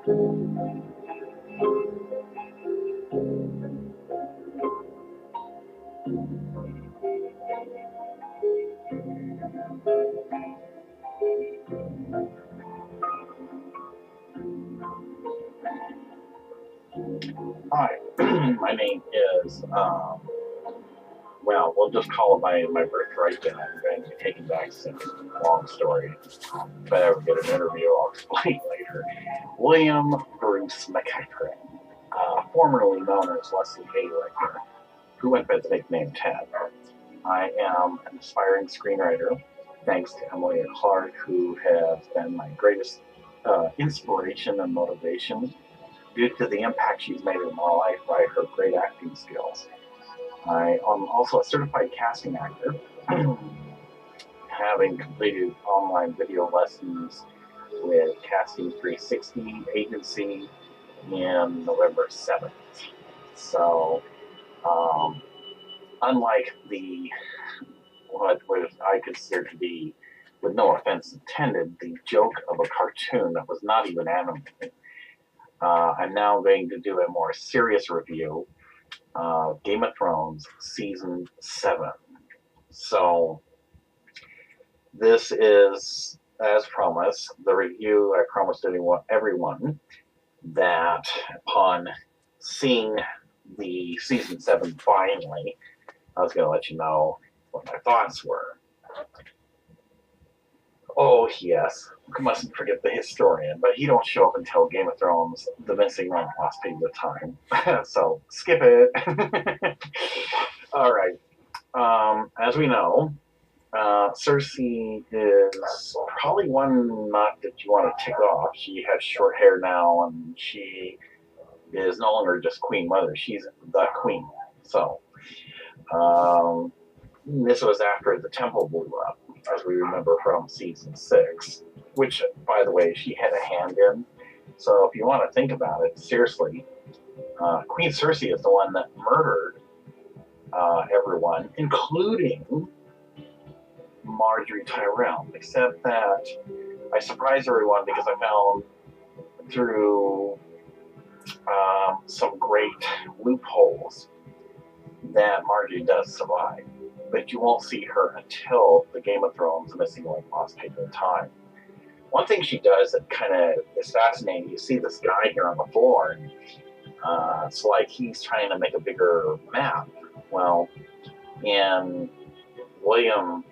Hi, my name is, well, we'll just call it my birthright, and I'm going to be taken back since long story. If I ever get an interview, I'll explain later. William Bruce McEachran, formerly known as Leslie A. Riker, who went by the nickname Ted. I am an aspiring screenwriter, thanks to Emily Clark, who has been my greatest inspiration and motivation due to the impact she's made in my life by her great acting skills. I am also a certified casting actor, having completed online video lessons with Casting 360 agency in November 7th. So, unlike what I consider to be, with no offense intended, the joke of a cartoon that was not even animated, I'm now going to do a more serious review of Game of Thrones Season 7. So, this is, as promised, the review I promised everyone that upon seeing the Season 7 finally, I was going to let you know what my thoughts were. Oh, yes, I mustn't forget the historian, but he don't show up until Game of Thrones, The Missing Link, last page of the time. So, skip it. All right. As we know, Cersei is probably one knot that you want to tick off. She has short hair now, and she is no longer just Queen Mother. She's the Queen. So, this was after the temple blew up, as we remember from Season 6, which, by the way, she had a hand in. So if you want to think about it, seriously, Queen Cersei is the one that murdered everyone, including Marjorie Tyrell, except that I surprised everyone because I found through some great loopholes that Marjorie does survive, but you won't see her until the Game of Thrones The Missing Link last page of the time. One thing she does that kind of is fascinating, you see this guy here on the floor, and it's like he's trying to make a bigger map. Well, in William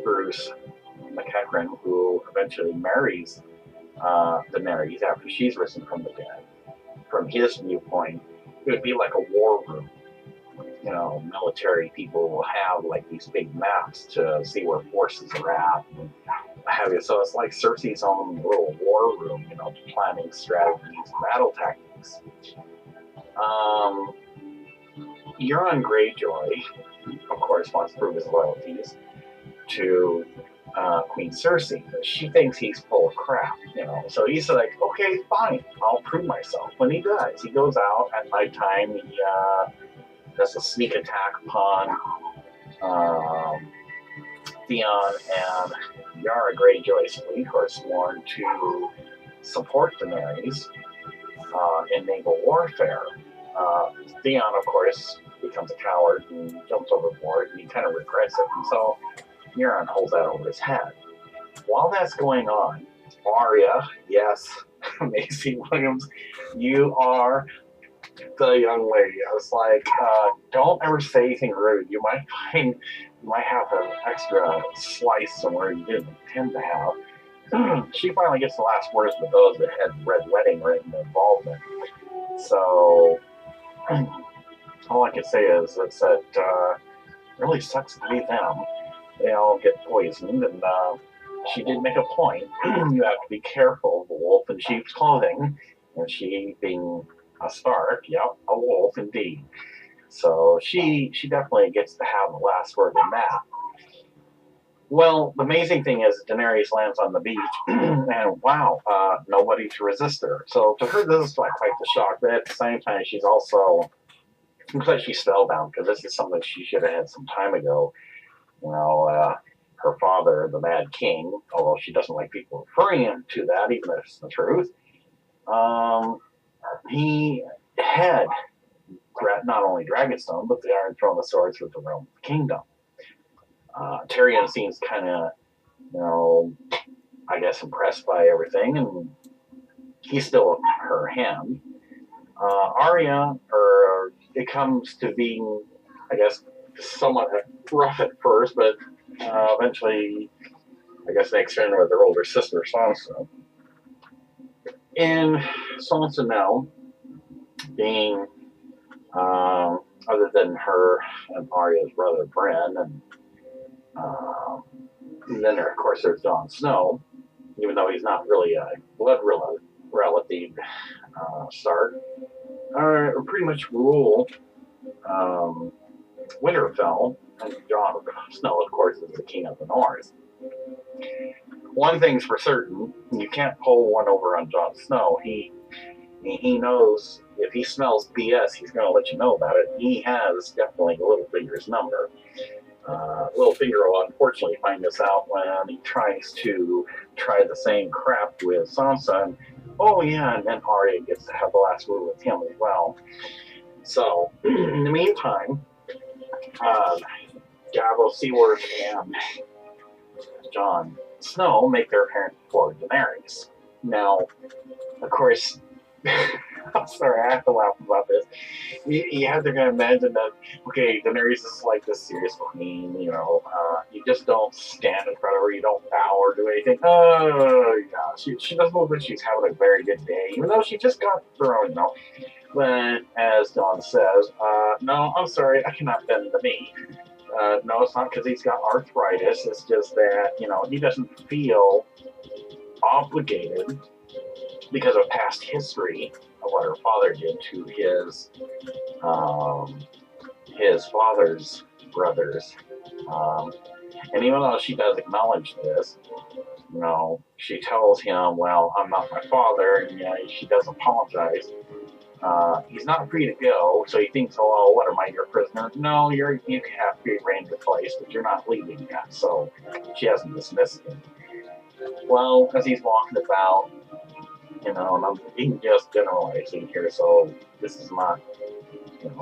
Bruce McEachran, who eventually marries Daenerys after she's risen from the dead, from his viewpoint, it would be like a war room. You know, military people will have like these big maps to see where forces are at and have you. So it's like Cersei's own little war room, you know, planning strategies, battle tactics. Euron Greyjoy, of course, wants to prove his loyalties to Queen Cersei. She thinks he's full of crap, you know. So he's like, okay, fine, I'll prove myself. When he does, he goes out at nighttime. He does a sneak attack upon Theon and Yara Greyjoy's fleet, who are sworn to support Daenerys in naval warfare. Theon, of course, becomes a coward and jumps overboard, and he kind of regrets it. And so Euron holds that over his head. While that's going on, Arya, yes, Maisie Williams, you are the young lady. I was like, don't ever say anything rude. You might have an extra slice somewhere you didn't intend to have. She finally gets the last words with those that had Red Wedding written involvement. So all I can say is that really sucks to be them. They all get poisoned, and she did make a point. You have to be careful of the wolf in sheep's clothing, and she being a Stark, yep, a wolf indeed. So she definitely gets to have the last word in that. Well, the amazing thing is Daenerys lands on the beach, and wow, nobody to resist her. So to her, this is like quite the shock, but at the same time, she's also, because she's spellbound, because this is something she should have had some time ago. You know, her father father, the Mad King, although she doesn't like people referring him to that, even if it's the truth. He had not only Dragonstone, but the Iron Throne of Swords with the Realm of the Kingdom. Tyrion seems kind of, I guess, impressed by everything, and he's still her hand. Arya, it comes to being, I guess, somewhat rough at first, but eventually, I guess, they extend with their older sister, Sansa. And Sansa now, being, other than her and Arya's brother, Bran, and then, of course, there's Jon Snow, even though he's not really a blood relative Stark, pretty much rule Winterfell, and Jon Snow, of course, is the king of the North. One thing's for certain, you can't pull one over on Jon Snow. He knows if he smells BS, he's going to let you know about it. He has definitely Littlefinger's number. Littlefinger will unfortunately find this out when he tries to try the same crap with Sansa. And, oh yeah, and then Arya gets to have the last word with him as well. So, in the meantime, Davos Seaworth and Jon Snow make their appearance before Daenerys. Now, of course, I'm sorry, I have to laugh about this. You have to imagine that, okay, Daenerys is like this serious queen, you just don't stand in front of her, you don't bow or do anything. Oh, yeah, she doesn't look like she's having a very good day, even though she just got thrown, But, as Jon says, no, I'm sorry, I cannot bend the knee. No, it's not because he's got arthritis, it's just that, he doesn't feel obligated because of past history of what her father did to his father's brothers. And even though she does acknowledge this, she tells him, well, I'm not my father, and she does apologize. He's not free to go, so he thinks, oh, what, am I your prisoner? No, you have to be arraigned your place, but you're not leaving yet, so she hasn't dismissed him. Well, as he's walking about, and I'm being just generalizing here, so this is not,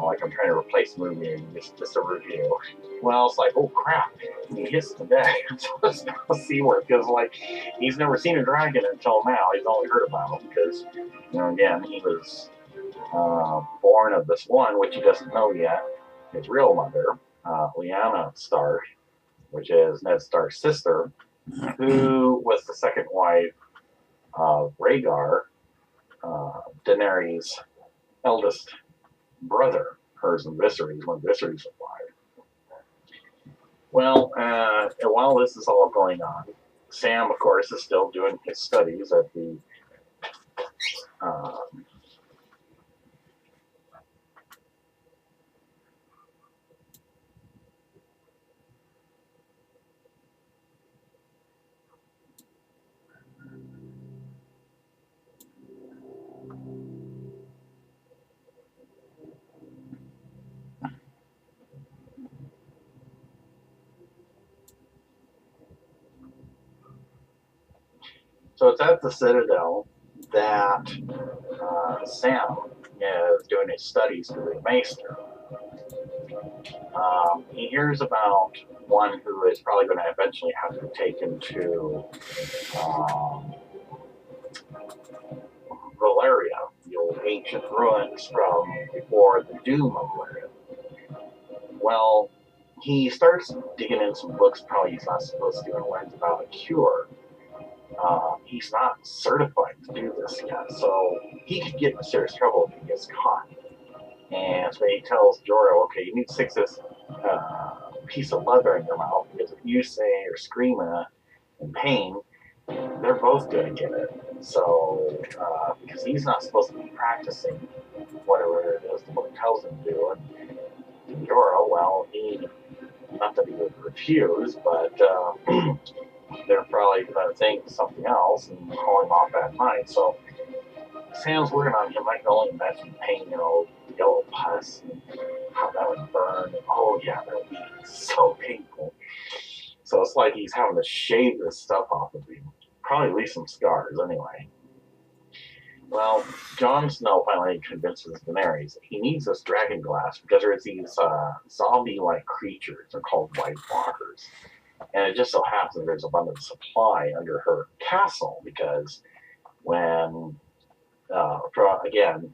like I'm trying to replace the movie and just a review. Well, it's like, oh crap, he hits the deck. So let's see where it goes. Like, he's never seen a dragon until now. He's only heard about him because, again, he was born of this one, which he doesn't know yet, his real mother, Lyanna Stark, which is Ned Stark's sister, who was the second wife of Rhaegar, Daenerys' eldest brother, hers and Viserys, when Viserys was alive. Well, while this is all going on, Sam, of course, is still doing his studies at the So it's at the Citadel that Sam is doing his studies to be a Maester. He hears about one who is probably going to eventually have to be taken to Valyria, the old ancient ruins from before the doom of Valyria. Well, he starts digging in some books probably he's not supposed to and learns about a cure. He's not certified to do this yet, so he could get in serious trouble if he gets caught. And so he tells Jorah, okay, you need to stick this piece of leather in your mouth, because if you say or scream in pain, they're both going to get it. So, because he's not supposed to be practicing whatever it is the book tells him to do. And Jorah, well, not that he would refuse, but they're probably going to think something else and call him off that night. So Sam's working on him. I can only imagine pain, yellow pus and how that would burn. Oh yeah, that would be so painful. So it's like he's having to shave this stuff off of him. Probably leave some scars anyway. Well, Jon Snow finally convinces Daenerys he needs this dragon glass because there's these zombie-like creatures. They're called White Walkers. And it just so happens there's abundant supply under her castle because when, again,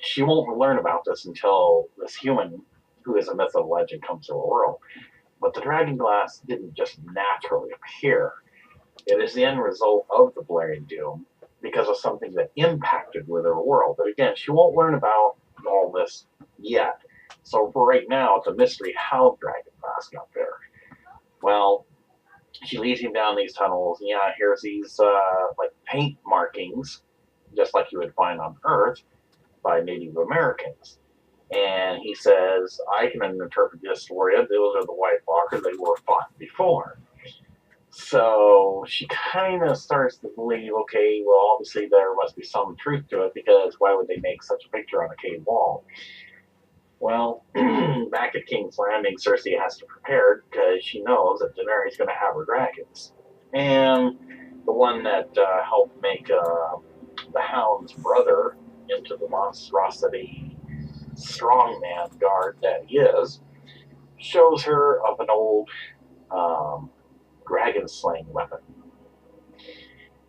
she won't learn about this until this human, who is a myth of legend, comes to her world. But the dragon glass didn't just naturally appear. It is the end result of the Blaring Doom because of something that impacted with her world. But again, she won't learn about all this yet. So for right now, it's a mystery how dragon glass got there. Well, she leads him down these tunnels. And yeah, here's these like paint markings, just like you would find on Earth by Native Americans. And he says, I can interpret this for you. Those are the White Walkers. They were fought before. So she kind of starts to believe, okay, well, obviously there must be some truth to it because why would they make such a picture on a cave wall? Well, back at King's Landing, Cersei has to prepare because she knows that Daenerys is going to have her dragons. And the one that helped make the Hound's brother into the monstrosity strongman guard that he is, shows her of an old dragon slaying weapon.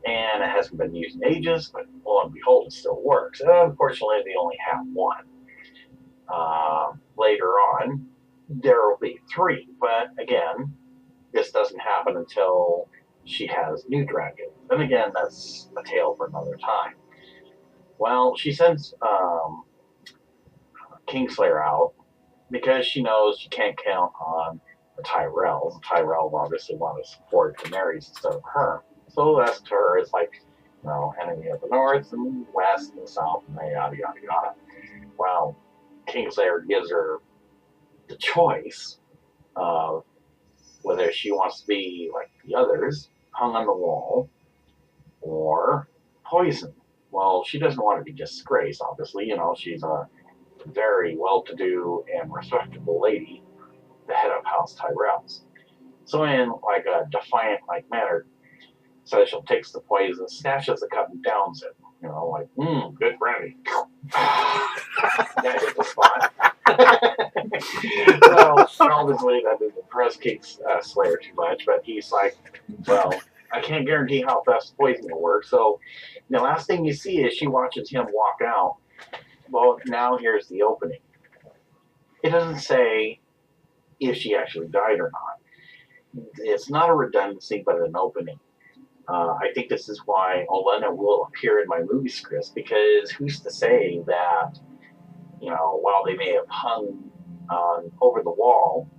And it hasn't been used in ages, but lo and behold, it still works. And unfortunately, they only have one. Later on, there will be 3, but again, this doesn't happen until she has new dragons. And again, that's a tale for another time. Well, she sends Kingslayer out because she knows she can't count on the Tyrells. The Tyrells obviously want to support Daenerys instead of her. So that's to her, it's like, you know, enemy of the north and west and south and yada, yada, yada. Well, Kingslayer gives her the choice of whether she wants to be like the others, hung on the wall, or poisoned. Well, she doesn't want to be disgraced, obviously. You know, she's a very well-to-do and respectable lady, the head of House Tyrells. So in like a defiant-like manner, Sejal takes the poison, snatches the cup, and downs it. You know, like, good brandy. That hit the spot. Well, obviously that didn't impress Kingslayer too much, but he's like, well, I can't guarantee how fast the poison will work. So the last thing you see is she watches him walk out. Well, now here's the opening. It doesn't say if she actually died or not. It's not a redundancy, but an opening. I think this is why Olenna will appear in my movie scripts, because who's to say that, you know, while they may have hung over the wall,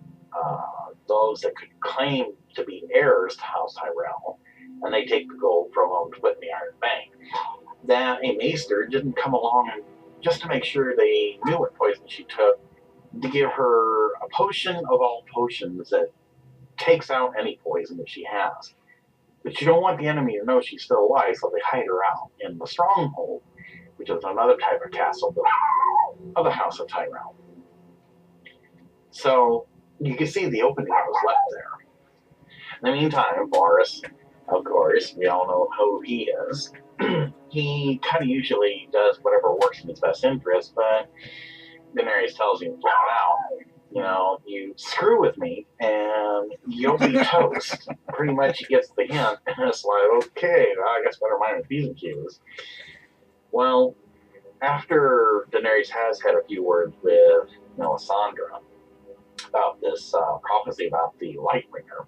those that could claim to be heirs to House Tyrell, and they take the gold from them to put in the Iron Bank, that a maester didn't come along and just to make sure they knew what poison she took, to give her a potion of all potions that takes out any poison that she has. But you don't want the enemy to know she's still alive, so they hide her out in the Stronghold, which is another type of castle of the House of Tyrell. So you can see the opening that was left there. In the meantime, Varys, of course, we all know who he is. He kind of usually does whatever works in his best interest, but Daenerys tells him flat out, you know, you screw with me and you'll be toast. Pretty much he gets the hint, and it's like, okay, well, I guess better mind the P's and Q's. Well, after Daenerys has had a few words with Melisandre about this prophecy about the Lightbringer,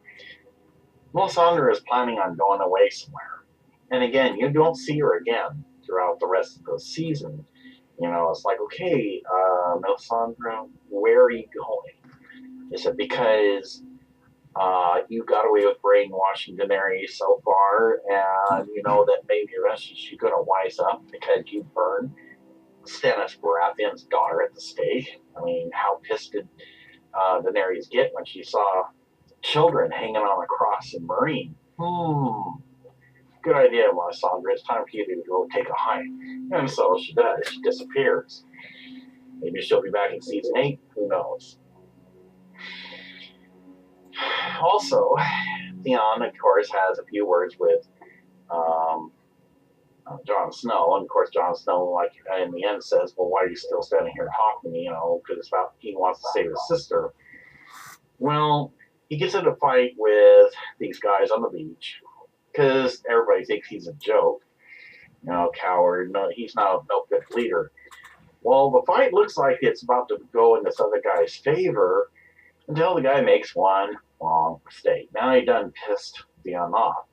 Melisandre is planning on going away somewhere. And again, you don't see her again throughout the rest of the season. You know, it's like, okay, Melisandre, where are you going? They said, because you got away with brainwashing Daenerys so far, and you know that maybe eventually she's going to wise up because you burned Stannis Baratheon's daughter at the stake. I mean, how pissed did Daenerys get when she saw children hanging on a cross in Meereen? Good idea, Melisandre. It's time for you to go take a hike. And so she does. She disappears. Maybe she'll be back in season 8. Who knows? Also, Theon, of course, has a few words with um, Jon Snow, and of course, Jon Snow, like in the end, says, "Well, why are you still standing here talking to me? You know, because it's about he wants to save his sister." Well, he gets in a fight with these guys on the beach because everybody thinks he's a joke. You know, coward. No, he's not no good leader. Well, the fight looks like it's about to go in this other guy's favor until the guy makes one wrong mistake. Now he done pissed Theon off.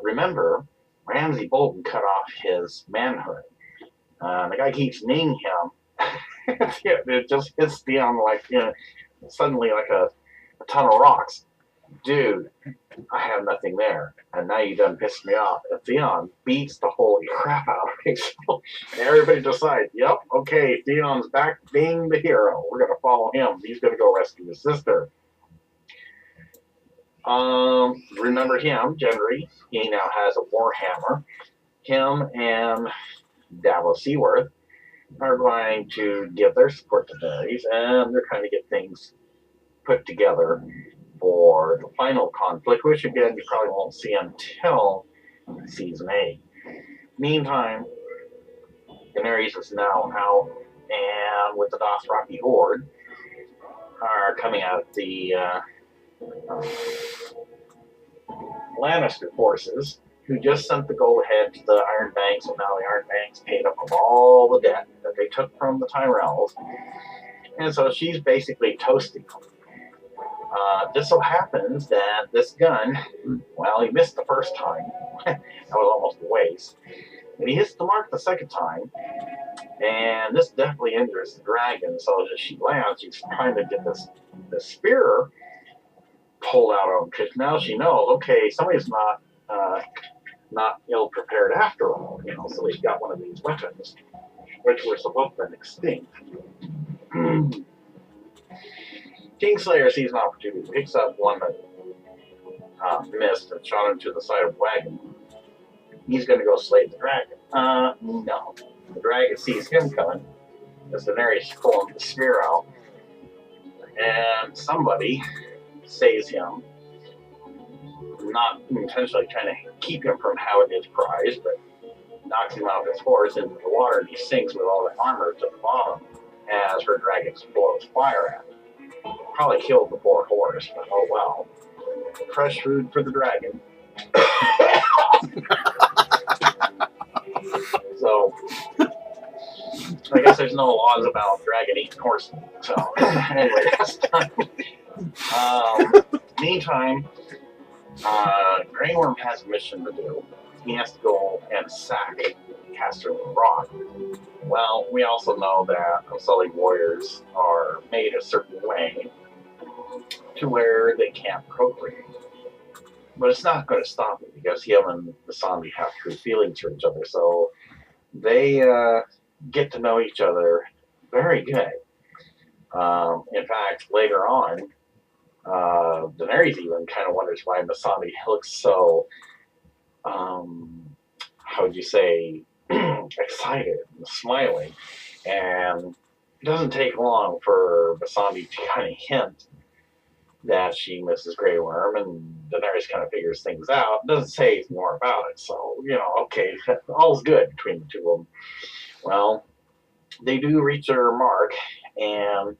Remember, Ramsay Bolton cut off his manhood. The guy keeps kneeing him. It just hits Theon like, suddenly like a ton of rocks. Dude, I have nothing there. And now you done pissed me off. And Theon beats the holy crap out of me. So everybody decides, yep, okay, Theon's back being the hero. We're going to follow him. He's going to go rescue his sister. Remember him, Gendry. He now has a warhammer. Him and Davos Seaworth are going to give their support to Daenerys, and they're trying to get things put together for the final conflict, which again you probably won't see until season 8. Meantime, Daenerys is now out, and with the Dothraki horde are coming out the Lannister forces, who just sent the go-ahead to the Iron Banks, and now the Iron Banks paid up of all the debt that they took from the Tyrells, and so she's basically toasting them. Just so happens that this gun, well, he missed the first time. That was almost a waste. And he hits the mark the second time, and this definitely injures the dragon. So as she lands, she's trying to get this spear pulled out of him, because now she knows, okay, somebody's not ill prepared after all. So he's got one of these weapons, which were supposed to have been extinct. Kingslayer sees an opportunity, picks up one that missed and shot him to the side of the wagon. He's going to go slay the dragon. No. The dragon sees him coming as Daenerys pulling the spear out, and somebody saves him, not intentionally trying to keep him from having his prize, but knocks him off his horse into the water, and he sinks with all the armor to the bottom as her dragon blows fire at him. Probably killed the poor horse, but oh well. Fresh food for the dragon. So, I guess there's no laws about dragon eating horse meat. So, anyway, that's done. Meantime, Grey Worm has a mission to do. He has to go and sack Casterly Rock. Well, we also know that Unsullied warriors are made a certain way to where they can't procreate. But it's not going to stop it, because him and the Missandei have true feelings for each other. So they get to know each other very good. In fact, later on, Daenerys even kind of wonders why Missandei looks so, how would you say, excited and smiling. And it doesn't take long for Missandei to kind of hint that she misses Grey Worm, and Daenerys kind of figures things out. Doesn't say more about it, so, okay, all's good between the two of them. Well, they do reach their mark, and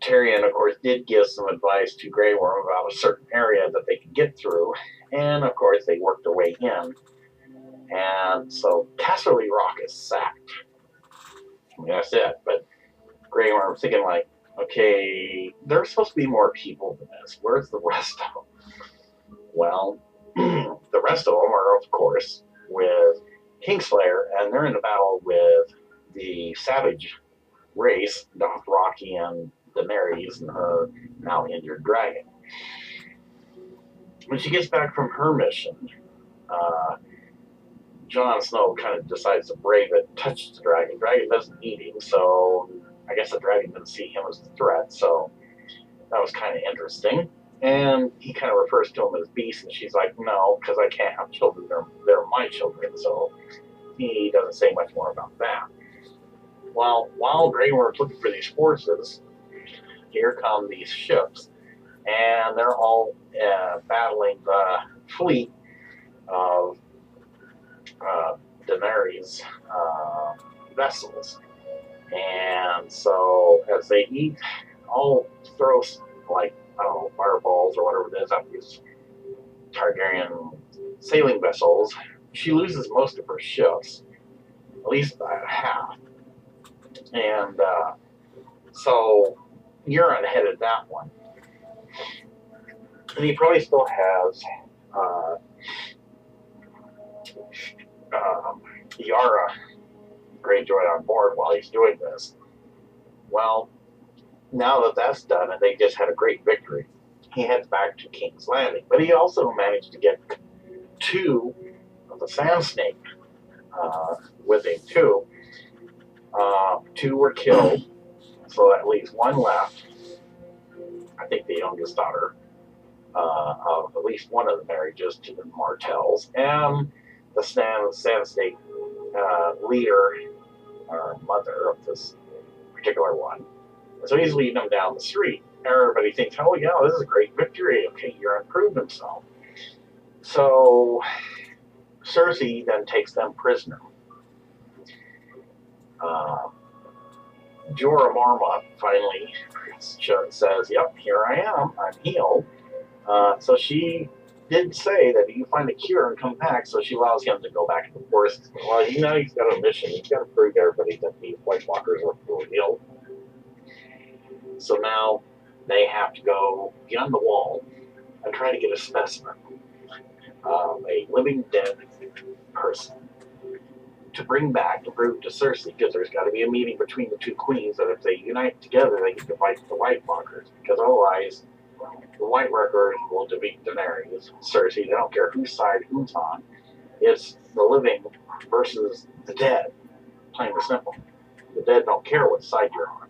Tyrion, of course, did give some advice to Grey Worm about a certain area that they could get through, and, of course, they worked their way in. And so Casterly Rock is sacked. I mean, that's it, but Grey Worm's thinking like, okay, there's supposed to be more people than this. Where's the rest of them? Well, the rest of them are, of course, with Kingslayer, and they're in a battle with the Savage race, Dothraki and Daenerys and her now injured dragon. When she gets back from her mission, Jon Snow kind of decides to brave it, touches the dragon. The dragon doesn't need him, so I guess the dragon didn't see him as a threat, so that was kind of interesting. And he kind of refers to him as beast, and she's like, no, because I can't have children. They're my children, so he doesn't say much more about that. Well, while Grey Worm's looking for these forces, here come these ships, and they're all battling the fleet of Daenerys' vessels. And so as they eat, all throw like, I don't know, fireballs or whatever it is at these Targaryen sailing vessels, she loses most of her ships, at least about half. And so Euron headed that one. And he probably still has Yara Greyjoy on board while he's doing this. Well, now that that's done and they just had a great victory, he heads back to King's Landing. But he also managed to get 2 of the Sand Snake with him too. 2 were killed, so at least 1 left. I think the youngest daughter of at least one of the marriages to the Martells, and the Sand Snake leader or mother of this particular one. So he's leading them down the street. Everybody thinks, oh yeah, this is a great victory. Okay, Euron proved himself. So Cersei then takes them prisoner. Jorah Mormont finally says, yep, here I am. I'm healed. So she did say that you find a cure and come back, so she allows him to go back to the forest. Well, he's got a mission. He's got to prove to everybody that these White Walkers are real. So now they have to go beyond the wall and try to get a specimen of a living dead person to bring back to prove to Cersei, because there's got to be a meeting between the 2 queens that if they unite together, they can fight the White Walkers, because otherwise the White Walkers will defeat Daenerys, Cersei. They don't care whose side who's on. It's the living versus the dead, plain and simple. The dead don't care what side you're on.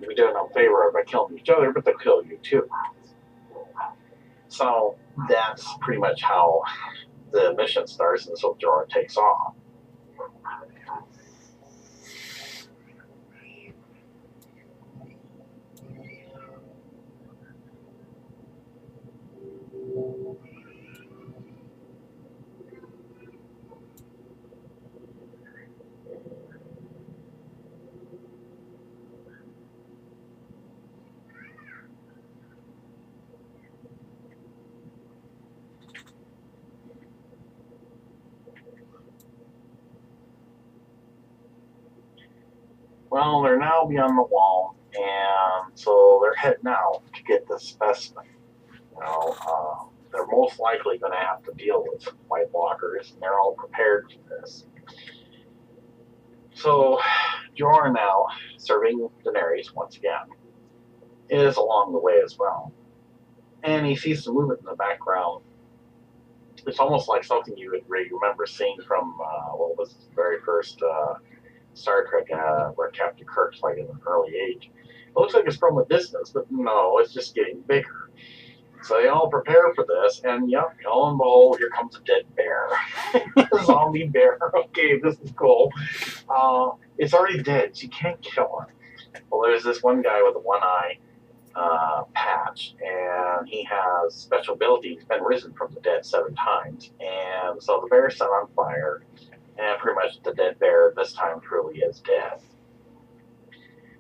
We do them a favor by killing each other, but they'll kill you too. So that's pretty much how the mission starts, and so Jorah takes off. Well, they're now beyond the wall, and so they're heading out to get the specimen. They're most likely going to have to deal with White Walkers, and they're all prepared for this. So Jorah now, serving Daenerys once again, is along the way as well. And he sees some movement in the background. It's almost like something you would remember seeing from what was the very first Star Trek, where Captain Kirk's like in an early age. It looks like it's from a distance, but no, it's just getting bigger. So they all prepare for this, and yep, lo and behold, here comes a dead bear. A zombie bear. Okay, this is cool. It's already dead, so you can't kill it. Well, there's this one guy with a one-eye patch, and he has special ability. He's been risen from the dead 7 times, and so the bear's set on fire. And pretty much the dead bear this time truly is dead.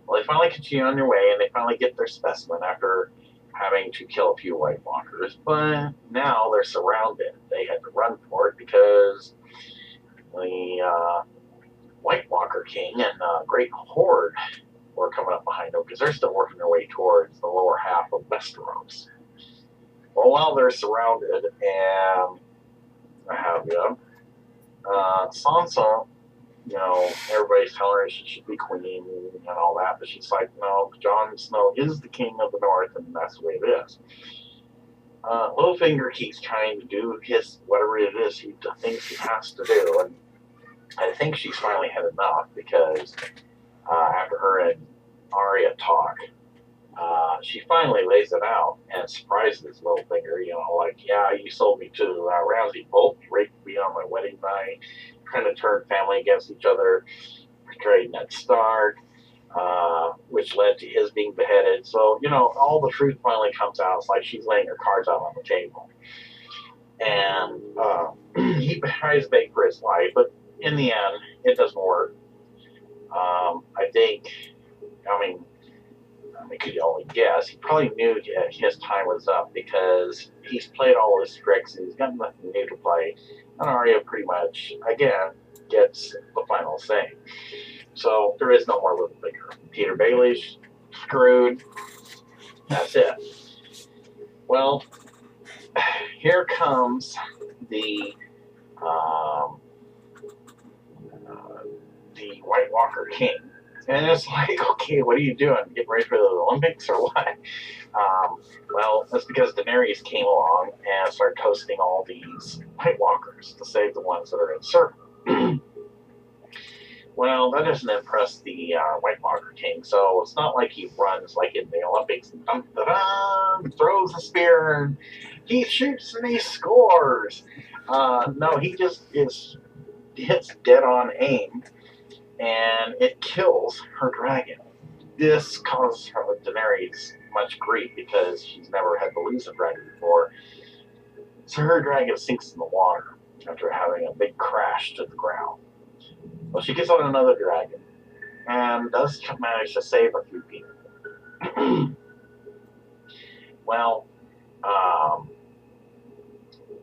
Well, they finally continue on their way, and they finally get their specimen after having to kill a few White Walkers. But now they're surrounded. They had to run for it because the White Walker King and Great Horde were coming up behind them, because they're still working their way towards the lower half of Westeros. Well, while they're surrounded and I have them, Sansa, everybody's telling her she should be queen and all that, but she's like, no, Jon Snow is the king of the North, and that's the way it is. Littlefinger keeps trying to do whatever it is he thinks he has to do, and I think she's finally had enough, because after her and Arya talk, she finally lays it out and surprises Littlefinger, like, yeah, you sold me to Ramsay Bolton, raped me on my wedding night, kind of turned family against each other, portrayed Ned Stark, which led to his being beheaded. So, all the truth finally comes out. It's like she's laying her cards out on the table. And he tries to beg for his life, but in the end, it doesn't work. I think, I mean, could you only guess? He probably knew his time was up because he's played all his tricks and he's got nothing new to play. And Arya pretty much, again, gets the final say. So there is no more Littlefinger. Peter Baelish, screwed. That's it. Well, here comes the White Walker King. And it's like, okay, what are you doing? Getting ready for the Olympics or what? Well, that's because Daenerys came along and started toasting all these White Walkers to save the ones that are in circle. Well, that doesn't impress the White Walker King, so it's not like he runs like in the Olympics and throws a spear and he shoots and he scores. No, he just hits dead on aim and it kills her dragon. This causes Daenerys much grief because she's never had to lose a dragon before. So her dragon sinks in the water after having a big crash to the ground. Well, she gets on another dragon and does manage to save a few people. Well,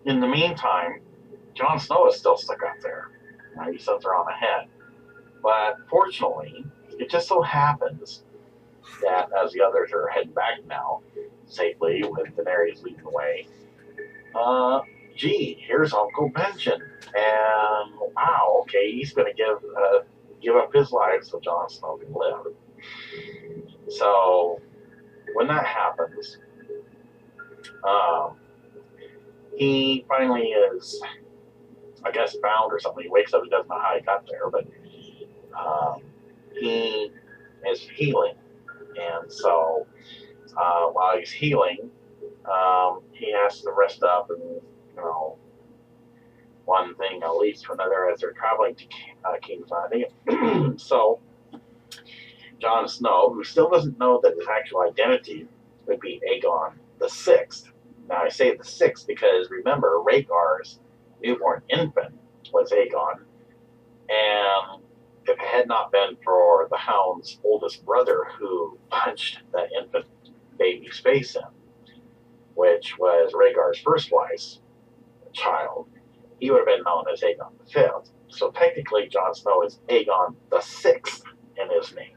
in the meantime, Jon Snow is still stuck up there. He sets her on the head. But fortunately, it just so happens that as the others are heading back now, safely, with Daenerys leading the way, here's Uncle Benjen. And wow, okay, he's going to give up his life so Jon Snow can live. So when that happens, he finally is, I guess, bound or something. He wakes up, he doesn't know how he got there, but he is healing. And so while he's healing, he has to rest up and, one thing leads to another as they're traveling to King's Landing. So Jon Snow, who still doesn't know that his actual identity would be Aegon the Sixth. Now I say the Sixth because remember, Rhaegar's newborn infant was Aegon, and if it had not been for the Hound's oldest brother who punched that infant baby's face in, which was Rhaegar's first wife's child, he would have been known as Aegon the Fifth. So technically, Jon Snow is Aegon the Sixth in his name,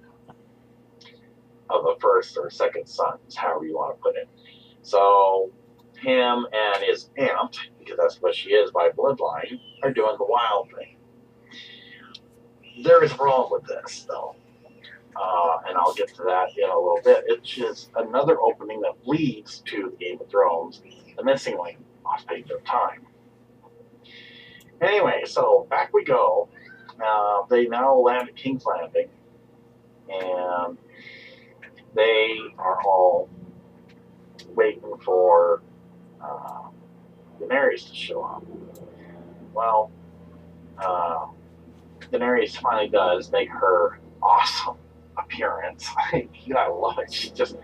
of the first or second sons, however you want to put it. So him and his aunt, because that's what she is by bloodline, are doing the wild thing. There is wrong with this, though, and I'll get to that in a little bit. It's just another opening that leads to the Game of Thrones, the missing link, lost page of time. Anyway, so back we go. They now land at King's Landing, and they are all waiting for Daenerys to show up. Well, Daenerys finally does make her awesome appearance. You gotta love it. She's just,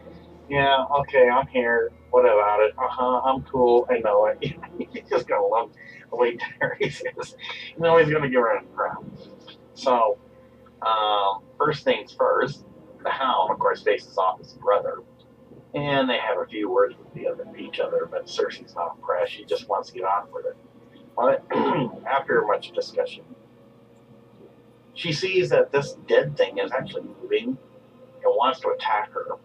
yeah, okay, I'm here. What about it? I'm cool. I know it. You're just gonna love the way Daenerys is. You know he's gonna give her a crown. So, first things first, the Hound, of course, faces off his brother. And they have a few words with each other, but Cersei's not impressed. She just wants to get on with it. But after much discussion, she sees that this dead thing is actually moving and wants to attack her.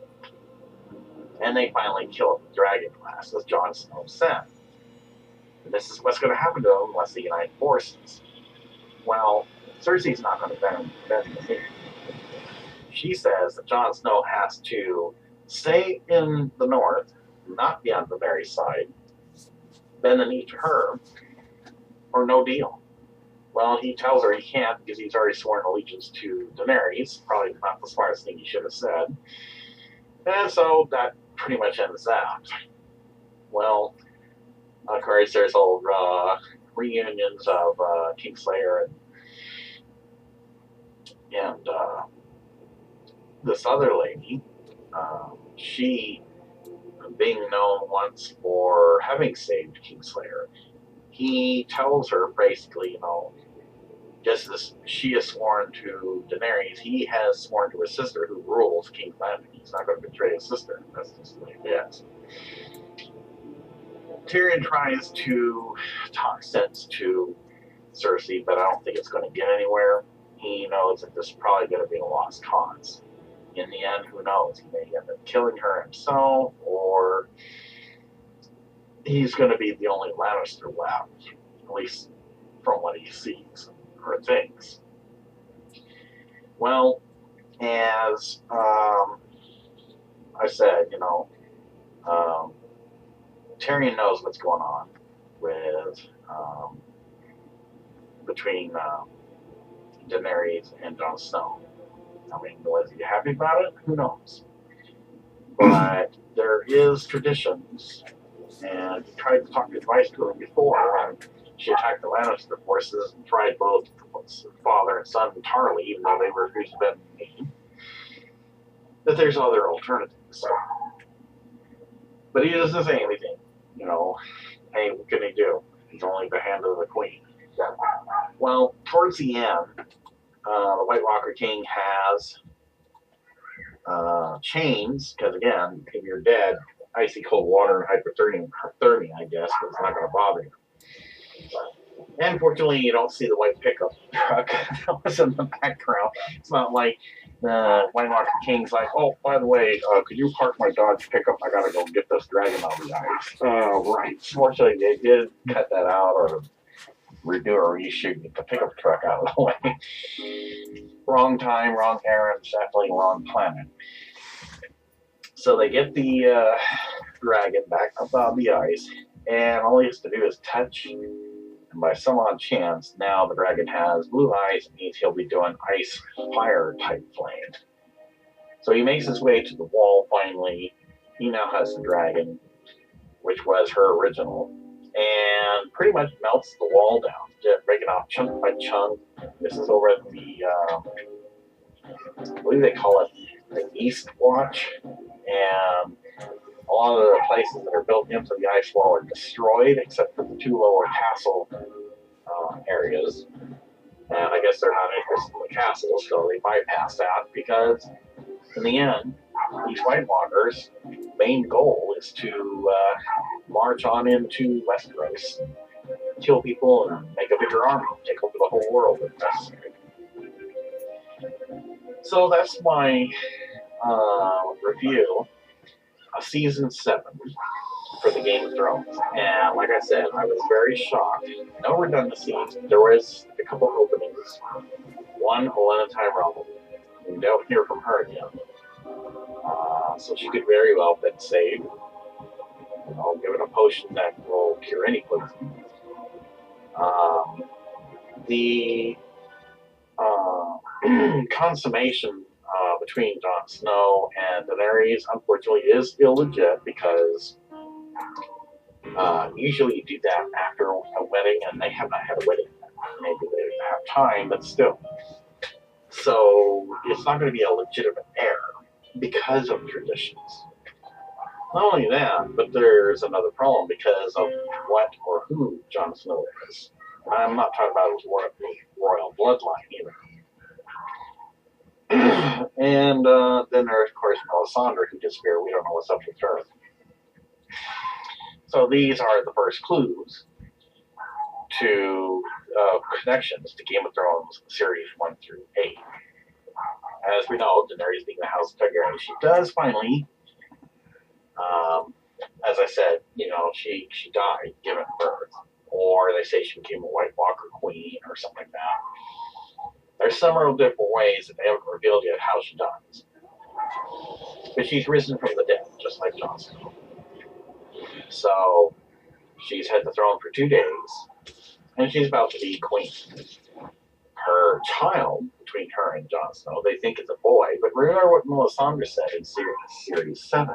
And they finally kill the dragon glass, as Jon Snow said. And this is what's going to happen to them unless they unite forces. Well, Cersei's not going to bend the knee. She says that Jon Snow has to stay in the north, not be on the very side, bend the knee to her, or no deal. Well, he tells her he can't because he's already sworn allegiance to Daenerys. Probably not the smartest thing he should have said. And so that pretty much ends that. Well, of course, there's old reunions of Kingslayer and this other lady, she, being known once for having saved Kingslayer, he tells her basically, just as she has sworn to Daenerys, he has sworn to his sister who rules King's Landing. He's not going to betray his sister. That's just the way it is. Tyrion tries to talk sense to Cersei, but I don't think it's going to get anywhere. He knows that this is probably going to be a lost cause. In the end, who knows? He may end up killing her himself, or he's going to be the only Lannister left, at least from what he sees or thinks. Well, as I said, Tyrion knows what's going on with between Daenerys and Jon Snow. I mean, was he happy about it? Who knows? But there is traditions, and he tried to talk advice to her before, and she attacked the Lannister forces and tried both father and son Tarly, even though they refused to bend the knee. That there's other alternatives. But he doesn't say anything. Hey, what can he do? He's only the hand of the queen. Well, towards the end, the White Walker King has chains, because again, if you're dead, icy cold water and hypothermia, I guess, but it's not going to bother you. And fortunately, you don't see the white pickup truck that was in the background. It's not like the White Walker King's like, oh, by the way, could you park my Dodge pickup? I gotta go get this dragon out of the ice. Right. Fortunately, they did cut that out or redo a reshoot, get the pickup truck out of the way. Wrong time, wrong errand, definitely wrong planet. So they get the dragon back up out of the ice, and all he has to do is touch. And by some odd chance, now the dragon has blue eyes, and means he'll be doing ice fire type flame. So he makes his way to the wall finally. He now has the dragon, which was her original, and pretty much melts the wall down, just breaking off chunk by chunk. This is over at the, I believe they call it the East Watch, and a lot of the places that are built into the ice wall are destroyed, except for the two lower castle areas. And I guess they're not interested in the castle, so they bypass that, because in the end, these White Walkers' main goal is to march on into Westeros, kill people, and make a bigger army, take over the whole world if necessary. So that's my review of Season 7 for the Game of Thrones. And like I said, I was very shocked. No redundancies. There was a couple openings. One, Olenna Tyrell. We don't hear from her again. So she could very well have been saved. Given a potion that will cure any poison. The consummation between Jon Snow and Daenerys, unfortunately, is illegit because usually you do that after a wedding, and they have not had a wedding. Maybe they didn't have time, but still. So it's not going to be a legitimate heir because of traditions. Not only that, but there's another problem because of what or who Jon Snow is. I'm not talking about his royal bloodline either. And then there's, of course, Melisandre, who disappeared. We don't know what's up with her. So these are the first clues to connections to Game of Thrones Series 1 through 8. As we know, Daenerys being the House of Targaryen, she does finally, as I said, she died giving birth. Or they say she became a White Walker queen or something like that. There's several different ways that they haven't revealed yet how she dies. But she's risen from the dead, just like Jon Snow. So she's had the throne for 2 days, and she's about to be queen. Her child, between her and Jon Snow, they think it's a boy, but remember what Melisandre said in Series 7.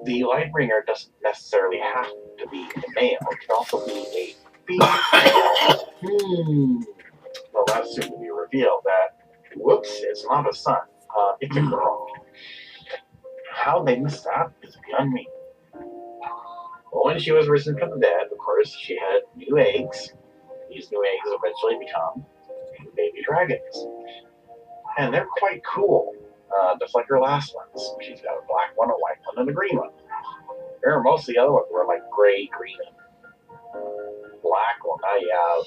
The Lightbringer doesn't necessarily have to be a male. It can also be a female. Well, that's soon to be revealed that Whoops, it's not a son. It's a girl. How they missed that is beyond me. Well, when she was risen from the dead, of course, she had new eggs. These new eggs eventually become baby dragons. And they're quite cool, just like her last ones. She's got a black one, a white one, and a green one. Remember, most of the other ones were like gray, green, and black. Well, now you have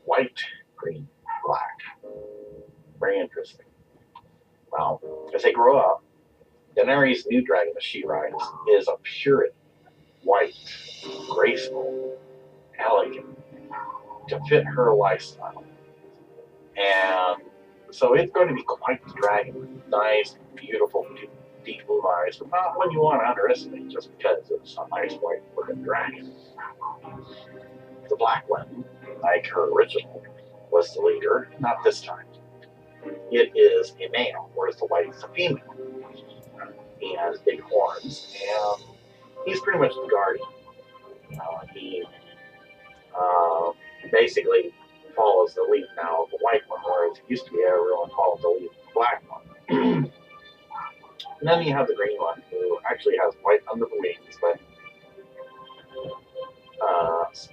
white, green, black. Very interesting. Well, as they grow up, Daenerys' new dragon that she rides is a purity, white, graceful, elegant, to fit her lifestyle. And so it's going to be quite the dragon with nice, beautiful, deep blue eyes, but not one you want to underestimate just because it's a nice white looking dragon. The black one, like her original, was the leader, not this time. It is a male, whereas the white is a female. He has big horns, and he's pretty much the guardian. He basically follows the lead now of the white one, whereas it used to be everyone followed the lead of the black one. And then you have the green one, who actually has white under the wings, but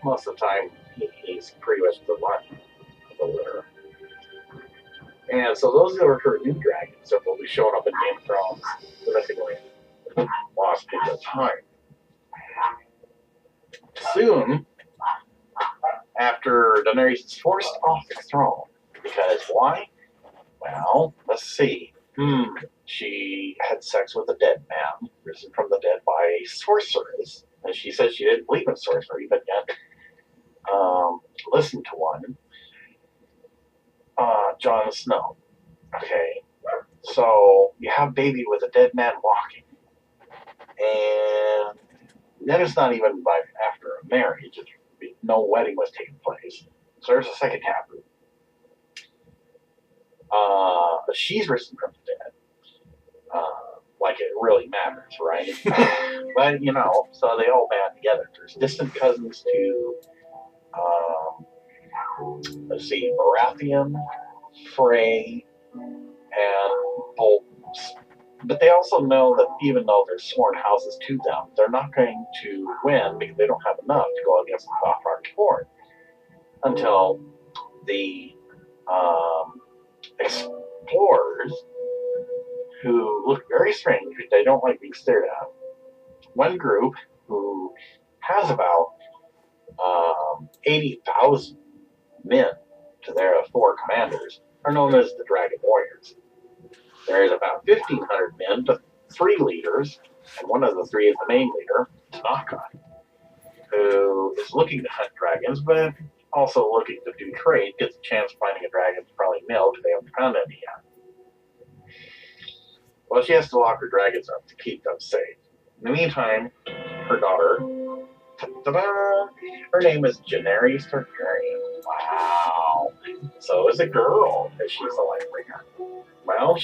most of the time he's pretty much the one of the litter. And so those are her new dragons that will be showing up in Game of Thrones, basically lost in the time. Soon, after Daenerys is forced off the throne, because why? Well, let's see. She had sex with a dead man, risen from the dead by a sorceress. And she said she didn't believe in sorcery, but yet listened to one. Jon Snow. Okay, so you have baby with a dead man walking, and then it's not even by after a marriage. No wedding was taking place. So there's a second taboo. She's risen from the dead. Like it really matters, right? But, so they all band together. There's distant cousins to, let's see, Baratheon, Frey, and Boltons. But they also know that even though they're sworn houses to them, they're not going to win because they don't have enough to go against the Dothraki Horde until the explorers, who look very strange because they don't like being stared at. One group who has about 80,000 men to their 4 commanders are known as the Dragon Warriors. There is about 1,500 men to 3 leaders, and one of the 3 is the main leader, Tanaka, who is looking to hunt dragons, but also looking to do trade, gets a chance of finding a dragon to probably mill because they haven't found any yet. Well, she has to lock her dragons up to keep them safe. In the meantime, her daughter, her name is Daenerys Targaryen. Wow. So is a girl, because she's a Lightbringer. Well,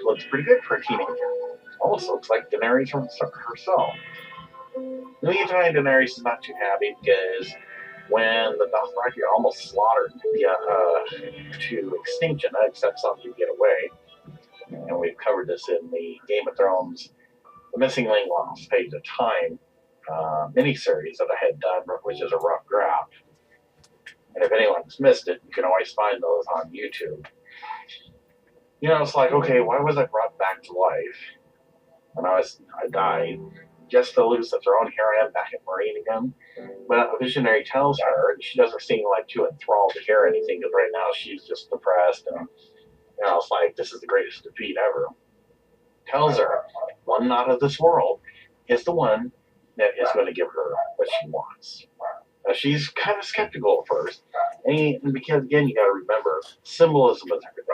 looks pretty good for a teenager. Almost looks like Daenerys herself. In the meantime, Daenerys is not too happy because when the Dothraki are almost slaughtered to extinction, except some to get away, and we've covered this in the Game of Thrones, The Missing Link Lost Page of Time miniseries that I had done, which is a rough draft. And if anyone's missed it, you can always find those on YouTube. It's like, okay, why was I brought back to life when I died, just to lose the throne? Here I am back at Meereen again. But a visionary tells her, and she doesn't seem like too enthralled to hear anything, because right now she's just depressed, and it's like, this is the greatest defeat ever. Tells her, one not of this world is the one that is going to give her what she wants. Now, she's kind of skeptical at first, and because, again, you got to remember, symbolism is everything.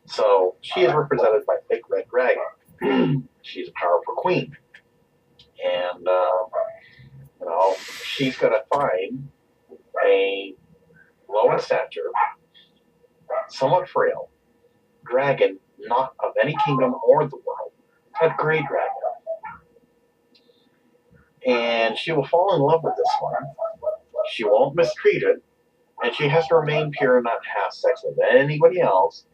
So she is represented by Big Red Dragon. She's a powerful queen. And, she's going to find a low in stature, somewhat frail dragon, not of any kingdom or the world, a gray dragon. And she will fall in love with this one. She won't mistreat it, and she has to remain pure and not have sex with anybody else,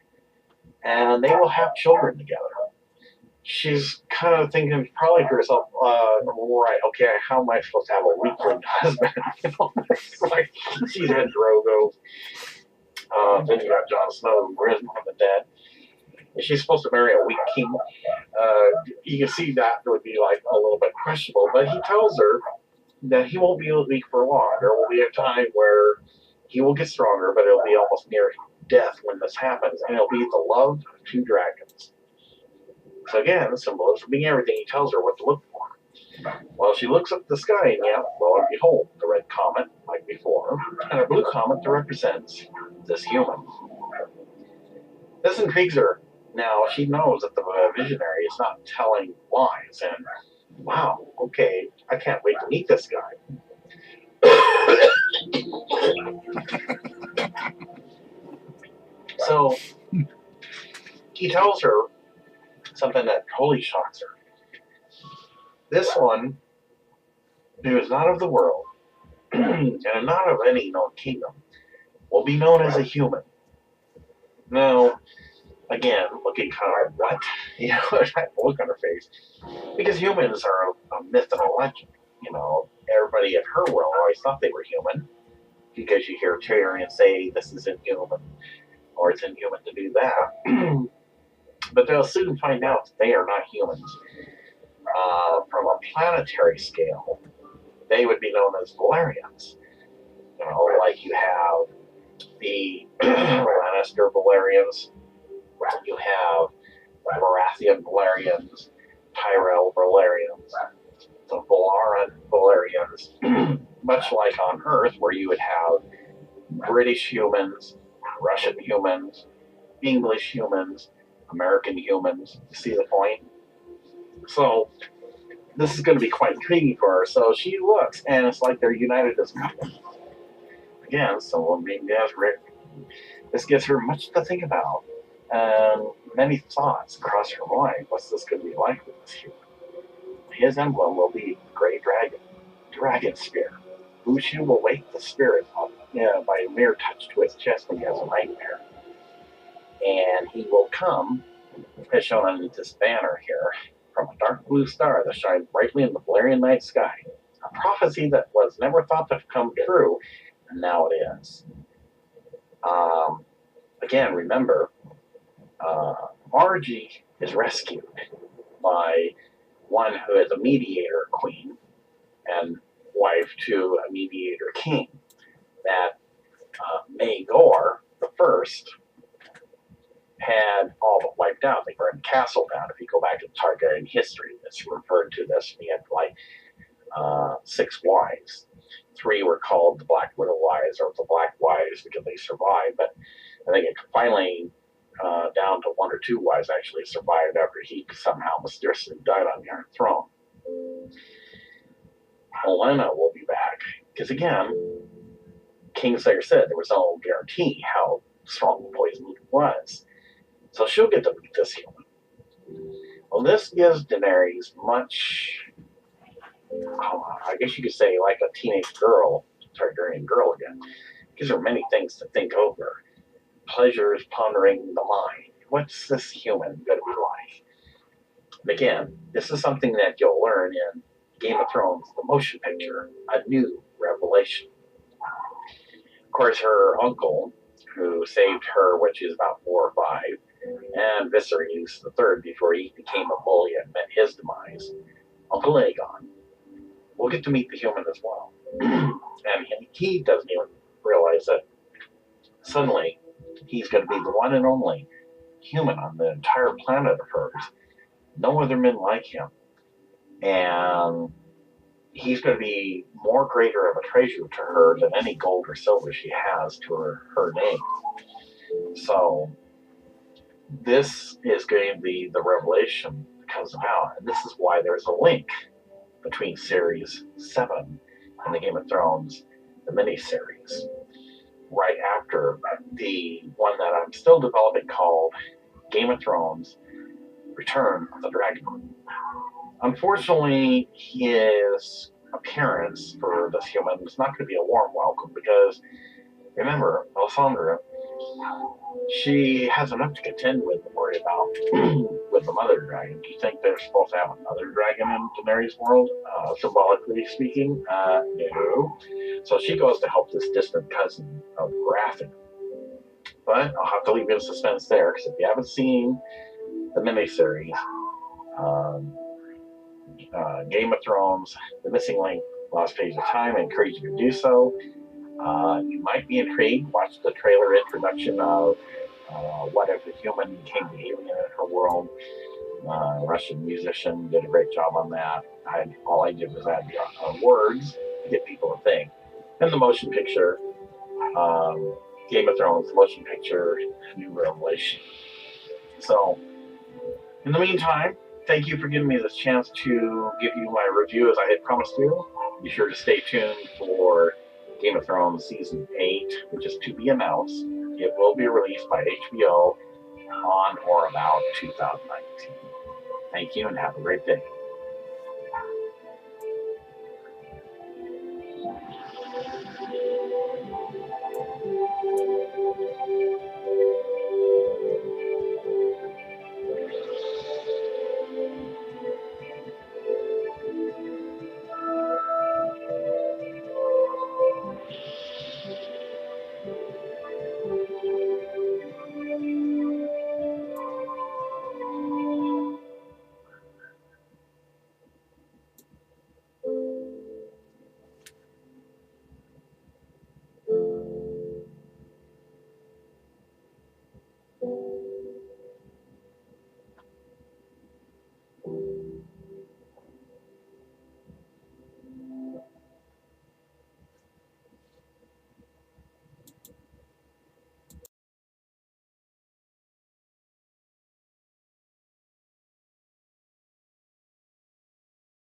and they will have children together. She's kind of thinking probably to herself, right, okay, how am I supposed to have a weakling husband? Like, she's had Drogo. Then you got Jon Snow, risen from the dead. And she's supposed to marry a weak king. You can see that would be like a little bit questionable, but he tells her that he won't be weak for long. There will be a time where he will get stronger, but it'll be almost near death when this happens, and it'll be the love of two dragons. So again, the symbolism being everything, he tells her what to look for. Well, she looks up the sky, and yeah, lo and behold, the red comet, like before, and a blue comet that represents this human. This intrigues her. Now, she knows that the visionary is not telling lies, and wow, okay, I can't wait to meet this guy. So, he tells her something that totally shocks her. This one, who is not of the world, and not of any known kingdom, will be known as a human. Now, again, looking kind of like, what? You know, that look on her face. Because humans are a myth and a legend. You know, everybody in her world always thought they were human. Because you hear Tyrion say, this is inhuman, or it's inhuman to do that. But they'll soon find out that they are not humans. From a planetary scale, they would be known as Valerians. You know, like you have the Lannister Valerians, you have Baratheon Valerians, Tyrell Valerians, the Valaran Valerians, much like on Earth, where you would have British humans, Russian humans, English humans, American humans. See the point? So this is going to be quite intriguing for her. So she looks, and it's like they're united as one. Again, someone being desperate. This gives her much to think about, and many thoughts cross her mind. What's this going to be like with this human? His emblem will be Grey Dragon, Dragon Spear. Mushu will wake the spirit up by a mere touch to his chest when he has a nightmare. And he will come, as shown on this banner here, from a dark blue star that shines brightly in the Valyrian night sky. A prophecy that was never thought to come true, and now it is. Again, remember, Margie is rescued by one who is a mediator queen and wife to a mediator king. That Maegor the First had all but wiped out. They burned the castle down. If you go back to Targaryen history, it's referred to this. He had like 6 wives. 3 were called the Black Widow wives or the Black wives because they survived. But I think it finally down to 1 or 2 wives actually survived after he somehow mysteriously died on the Iron Throne. Olenna will be back because again, Kingslayer said there was no guarantee how strong the poison was. So she'll get to meet this human. Well, this gives Daenerys much, I guess you could say, like a teenage girl, Targaryen girl again. Gives her many things to think over. Pleasures pondering the mind. What's this human going to be like? And again, this is something that you'll learn in Game of Thrones, the motion picture, a new revelation. Of course, her uncle, who saved her when she was about 4 or 5, and Viserys III before he became a bully and met his demise, Uncle Aegon. We'll get to meet the human as well. And he doesn't even realize that suddenly he's going to be the one and only human on the entire planet of hers. No other men like him. And he's going to be more greater of a treasure to her than any gold or silver she has to her name. So this is going to be the revelation that comes about. And this is why there's a link between Series 7 and the Game of Thrones, the miniseries, right after the one that I'm still developing called Game of Thrones Return of the Dragon Queen. Unfortunately, his appearance for this human is not going to be a warm welcome because remember, Melisandre, she has enough to contend with and worry about with the mother dragon. Do you think they're supposed to have another dragon in Daenerys' world, symbolically speaking? No. So she goes to help this distant cousin of Grafton. But I'll have to leave you in suspense there, because if you haven't seen the miniseries, Game of Thrones, The Missing Link, Lost Page of Time, I encourage you to do so. You might be intrigued. Watch the trailer introduction of What If a Human Became the Alien in Her World. Russian musician did a great job on that. All I did was add words to get people to think. And the motion picture, Game of Thrones, motion picture, New Revelation. So, in the meantime, thank you for giving me this chance to give you my review as I had promised you. Be sure to stay tuned for Game of Thrones Season 8, which is to be announced. It will be released by HBO on or about 2019. Thank you and have a great day.